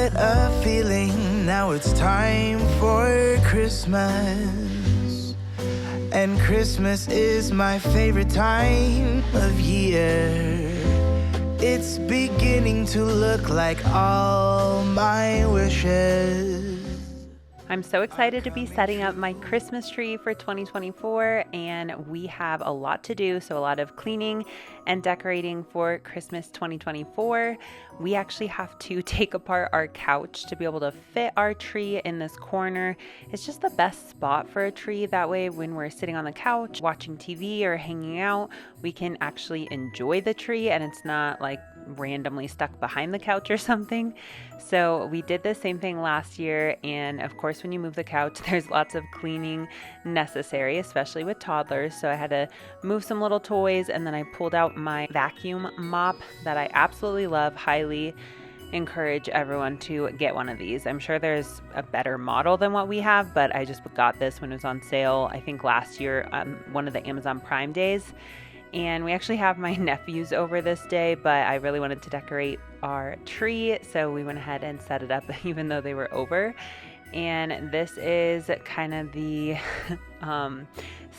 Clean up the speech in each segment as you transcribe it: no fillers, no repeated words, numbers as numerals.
What a feeling, now it's time for Christmas. And Christmas is my favorite time of year. It's beginning to look like all my wishes. I'm so excited to be setting up my Christmas tree for 2024, and we have a lot to do, so a lot of cleaning and decorating for Christmas 2024. We actually have to take apart our couch to be able to fit our tree in this corner. It's just the best spot for a tree. That way, when we're sitting on the couch, watching TV or hanging out, we can actually enjoy the tree and it's not like randomly stuck behind the couch or something. So we did the same thing last year, and of course when you move the couch there's lots of cleaning necessary, especially with toddlers. So I had to move some little toys, and then I pulled out my vacuum mop that I absolutely love. Highly encourage everyone to get one of these. I'm sure there's a better model than what we have, but I just got this when it was on sale, I think last year on one of the Amazon Prime days. And we actually have my nephews over this day, but I really wanted to decorate our tree, so we went ahead and set it up even though they were over. And this is kind of the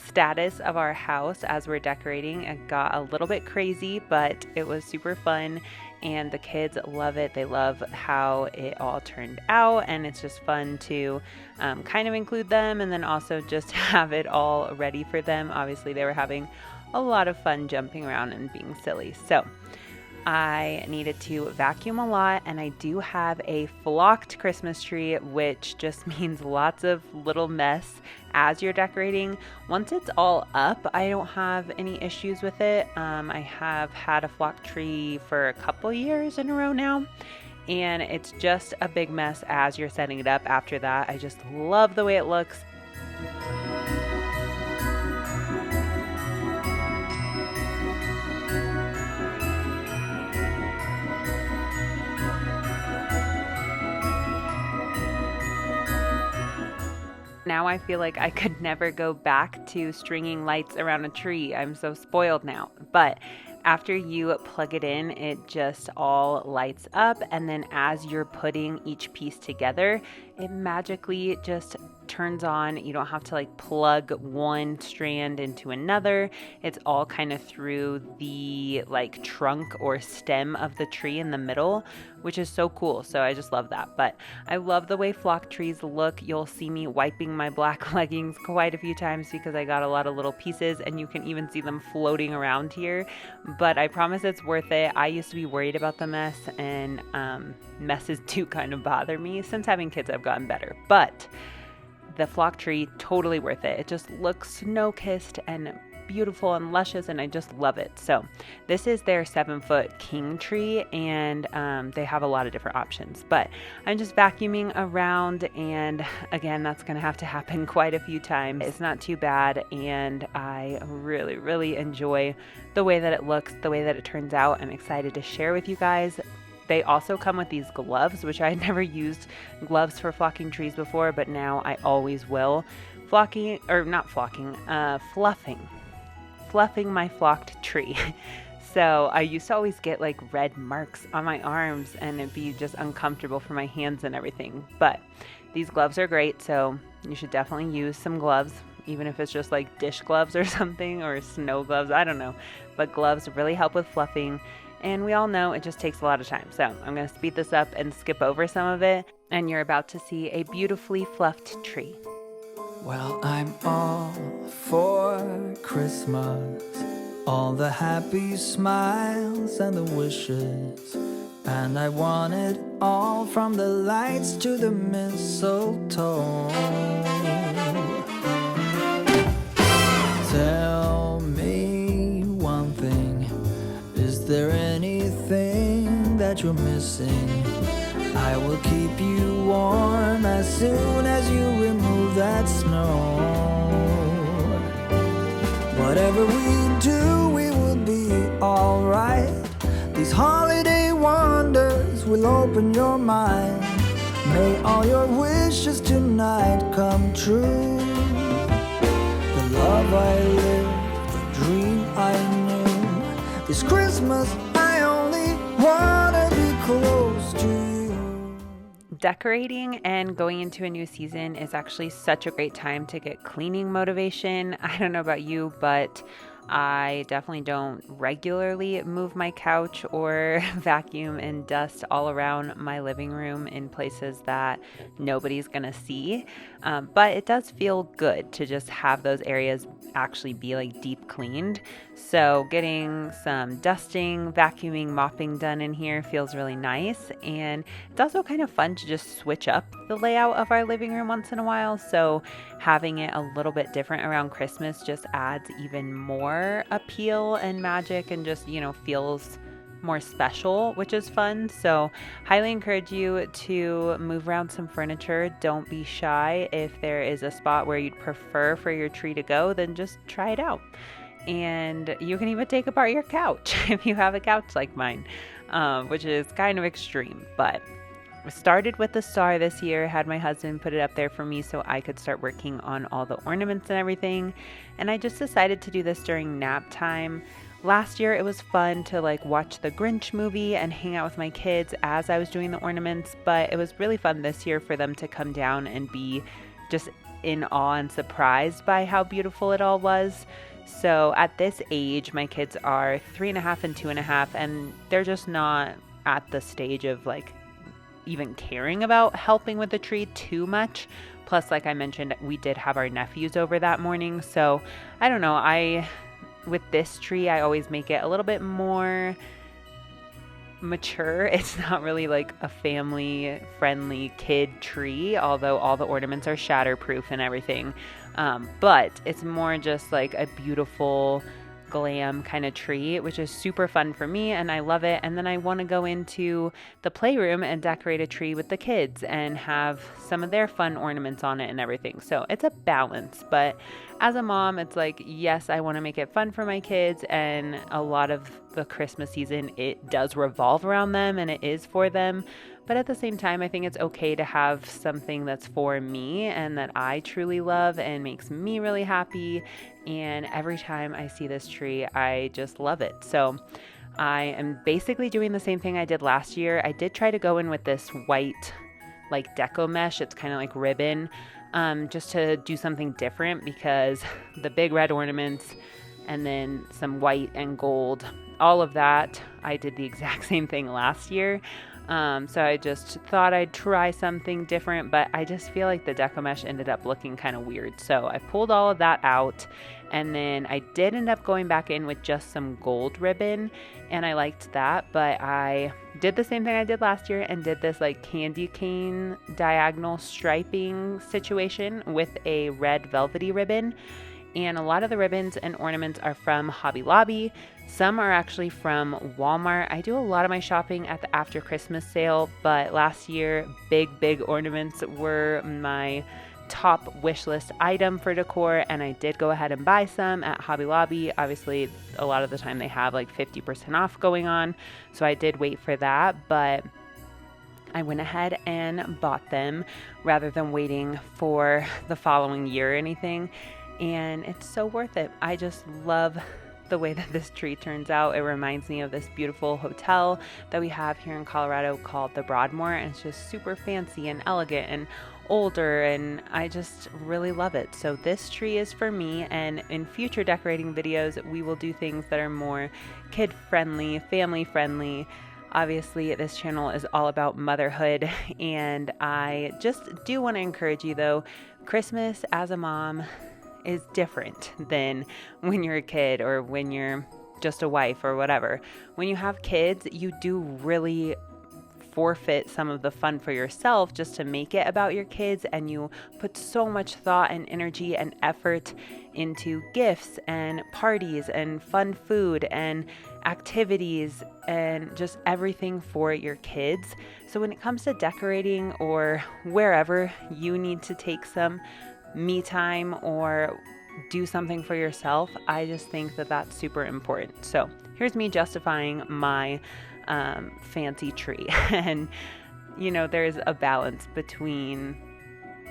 status of our house as we're decorating. It got a little bit crazy, but it was super fun, and the kids love it. They love how it all turned out, and it's just fun to kind of include them and then also just have it all ready for them. Obviously, they were having a lot of fun jumping around and being silly. So I needed to vacuum a lot, and I do have a flocked Christmas tree, which just means lots of little mess as you're decorating. Once it's all up, I don't have any issues with it. I have had a flocked tree for a couple years in a row now, and it's just a big mess as you're setting it up after that. I just love the way it looks. Now I feel like I could never go back to stringing lights around a tree. I'm so spoiled now. But after you plug it in, it just all lights up. And then as you're putting each piece together, it magically just turns on. You don't have to like plug one strand into another. It's all kind of through the like trunk or stem of the tree in the middle, which is so cool. So I just love that. But I love the way flock trees look. You'll see me wiping my black leggings quite a few times because I got a lot of little pieces, and you can even see them floating around here. But I promise it's worth it. I used to be worried about the mess, and messes do kind of bother me. Since having kids, I've gotten better. But the flock tree, totally worth it. It just looks snow-kissed and beautiful and luscious, and I just love it. So this is their 7-foot king tree, and they have a lot of different options, but I'm just vacuuming around, and again, that's gonna have to happen quite a few times. It's not too bad, and I really enjoy the way that it looks, the way that it turns out. I'm excited to share with you guys. They also come with these gloves, which I had never used gloves for flocking trees before, but now I always will. Fluffing my flocked tree. So I used to always get like red marks on my arms, and it'd be just uncomfortable for my hands and everything. But these gloves are great, so you should definitely use some gloves, even if it's just like dish gloves or something, or snow gloves, I don't know. But gloves really help with fluffing. And we all know it just takes a lot of time. So I'm going to speed this up and skip over some of it. And you're about to see a beautifully fluffed tree. Well, I'm all for Christmas. All the happy smiles and the wishes. And I want it all, from the lights to the mistletoe. Tell me one thing. Is there anything that you're missing? I will keep you warm as soon as you remove that snow. Whatever we do, we will be alright. These holiday wonders will open your mind. May all your wishes tonight come true. The love I lived, the dream I knew. This Christmas I only wanna be close to you. Decorating and going into a new season is actually such a great time to get cleaning motivation. I don't know about you, but I definitely don't regularly move my couch or vacuum and dust all around my living room in places that nobody's gonna see. But it does feel good to just have those areas actually be like deep cleaned. So getting some dusting, vacuuming, mopping done in here feels really nice. And it's also kind of fun to just switch up the layout of our living room once in a while. So having it a little bit different around Christmas just adds even more appeal and magic and just, feels more special, which is fun. So highly encourage you to move around some furniture. Don't be shy. If there is a spot where you'd prefer for your tree to go, then just try it out. And you can even take apart your couch if you have a couch like mine, which is kind of extreme. But I started with the star this year, had my husband put it up there for me so I could start working on all the ornaments and everything. And I just decided to do this during nap time. Last year it was fun to watch the Grinch movie and hang out with my kids as I was doing the ornaments, but it was really fun this year for them to come down and be just in awe and surprised by how beautiful it all was. So at this age, my kids are 3.5 and 2.5, and they're just not at the stage of even caring about helping with the tree too much. Plus, like I mentioned, we did have our nephews over that morning. So I don't know, with this tree, I always make it a little bit more mature. It's not really like a family friendly kid tree, although all the ornaments are shatterproof and everything. But it's more just like a beautiful glam kind of tree, which is super fun for me and I love it. And then I want to go into the playroom and decorate a tree with the kids and have some of their fun ornaments on it and everything. So it's a balance, but as a mom, it's yes, I want to make it fun for my kids, and a lot of the Christmas season, it does revolve around them and it is for them. But at the same time, I think it's okay to have something that's for me and that I truly love and makes me really happy. And every time I see this tree, I just love it. So I am basically doing the same thing I did last year. I did try to go in with this white, deco mesh. It's kind of like ribbon, just to do something different, because the big red ornaments and then some white and gold, all of that, I did the exact same thing last year. So I just thought I'd try something different, but I just feel like the deco mesh ended up looking kind of weird. So I pulled all of that out, and then I did end up going back in with just some gold ribbon, and I liked that. But I did the same thing I did last year and did this candy cane diagonal striping situation with a red velvety ribbon. And a lot of the ribbons and ornaments are from Hobby Lobby. Some are actually from Walmart. I do a lot of my shopping at the after Christmas sale, but last year, big ornaments were my top wish list item for decor, and I did go ahead and buy some at Hobby Lobby. Obviously, a lot of the time they have 50% off going on, so I did wait for that, but I went ahead and bought them rather than waiting for the following year or anything. And it's so worth it. I just love the way that this tree turns out. It reminds me of this beautiful hotel that we have here in Colorado called the Broadmoor, and it's just super fancy and elegant and older, and I just really love it. So this tree is for me, and in future decorating videos, we will do things that are more kid-friendly, family-friendly. Obviously, this channel is all about motherhood, and I just do want to encourage you, though, Christmas as a mom is different than when you're a kid or when you're just a wife or whatever. When you have kids, you do really forfeit some of the fun for yourself just to make it about your kids, and you put so much thought and energy and effort into gifts and parties and fun food and activities and just everything for your kids. So when it comes to decorating or wherever you need to take some me time or do something for yourself, I just think that that's super important. So here's me justifying my fancy tree. And there's a balance between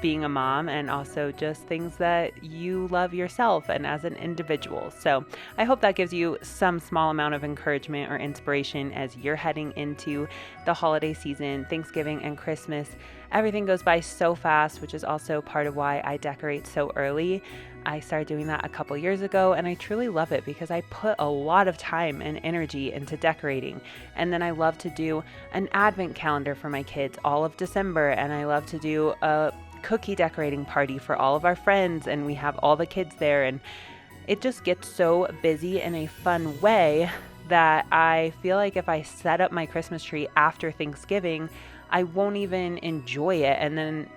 being a mom, and also just things that you love yourself and as an individual. So I hope that gives you some small amount of encouragement or inspiration as you're heading into the holiday season, Thanksgiving and Christmas. Everything goes by so fast, which is also part of why I decorate so early. I started doing that a couple years ago, and I truly love it because I put a lot of time and energy into decorating. And then I love to do an advent calendar for my kids all of December, and I love to do a cookie decorating party for all of our friends, and we have all the kids there, and it just gets so busy in a fun way that I feel like if I set up my Christmas tree after Thanksgiving, I won't even enjoy it. And then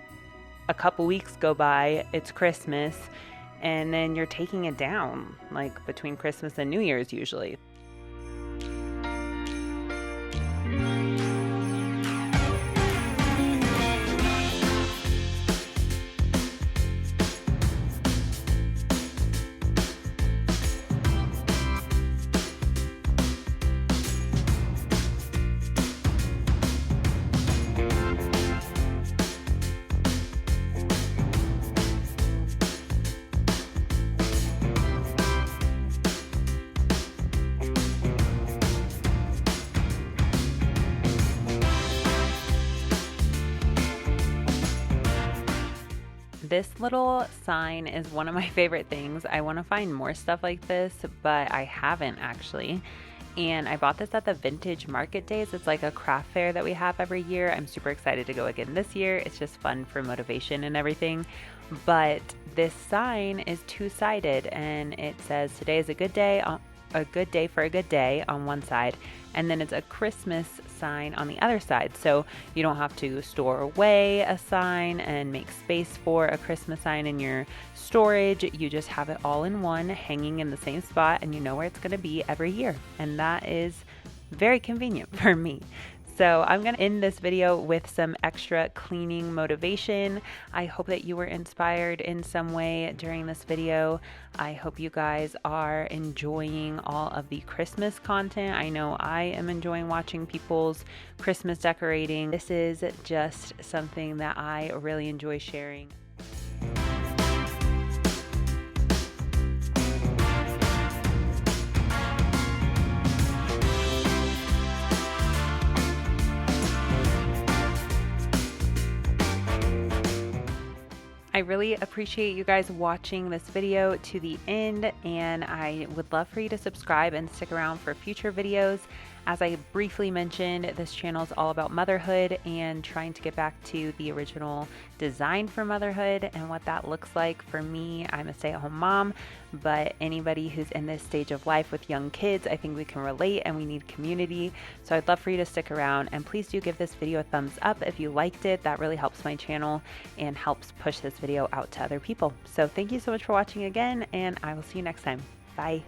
a couple weeks go by, it's Christmas, and then you're taking it down, like between Christmas and New Year's usually. This little sign is one of my favorite things. I want to find more stuff like this, but I haven't actually. And I bought this at the Vintage Market Days. It's like a craft fair that we have every year. I'm super excited to go again this year. It's just fun for motivation and everything. But this sign is two-sided, and it says today is a good day for a good day on one side, and then it's a Christmas sign on the other side. So you don't have to store away a sign and make space for a Christmas sign in your storage. You just have it all in one, hanging in the same spot, and you know where it's going to be every year. And that is very convenient for me. So I'm going to end this video with some extra cleaning motivation. I hope that you were inspired in some way during this video. I hope you guys are enjoying all of the Christmas content. I know I am enjoying watching people's Christmas decorating. This is just something that I really enjoy sharing. I really appreciate you guys watching this video to the end, and I would love for you to subscribe and stick around for future videos. As I briefly mentioned, this channel is all about motherhood and trying to get back to the original design for motherhood and what that looks like. For me, I'm a stay-at-home mom, but anybody who's in this stage of life with young kids, I think we can relate and we need community. So I'd love for you to stick around, and please do give this video a thumbs up if you liked it. That really helps my channel and helps push this video out to other people. So thank you so much for watching again, and I will see you next time. Bye.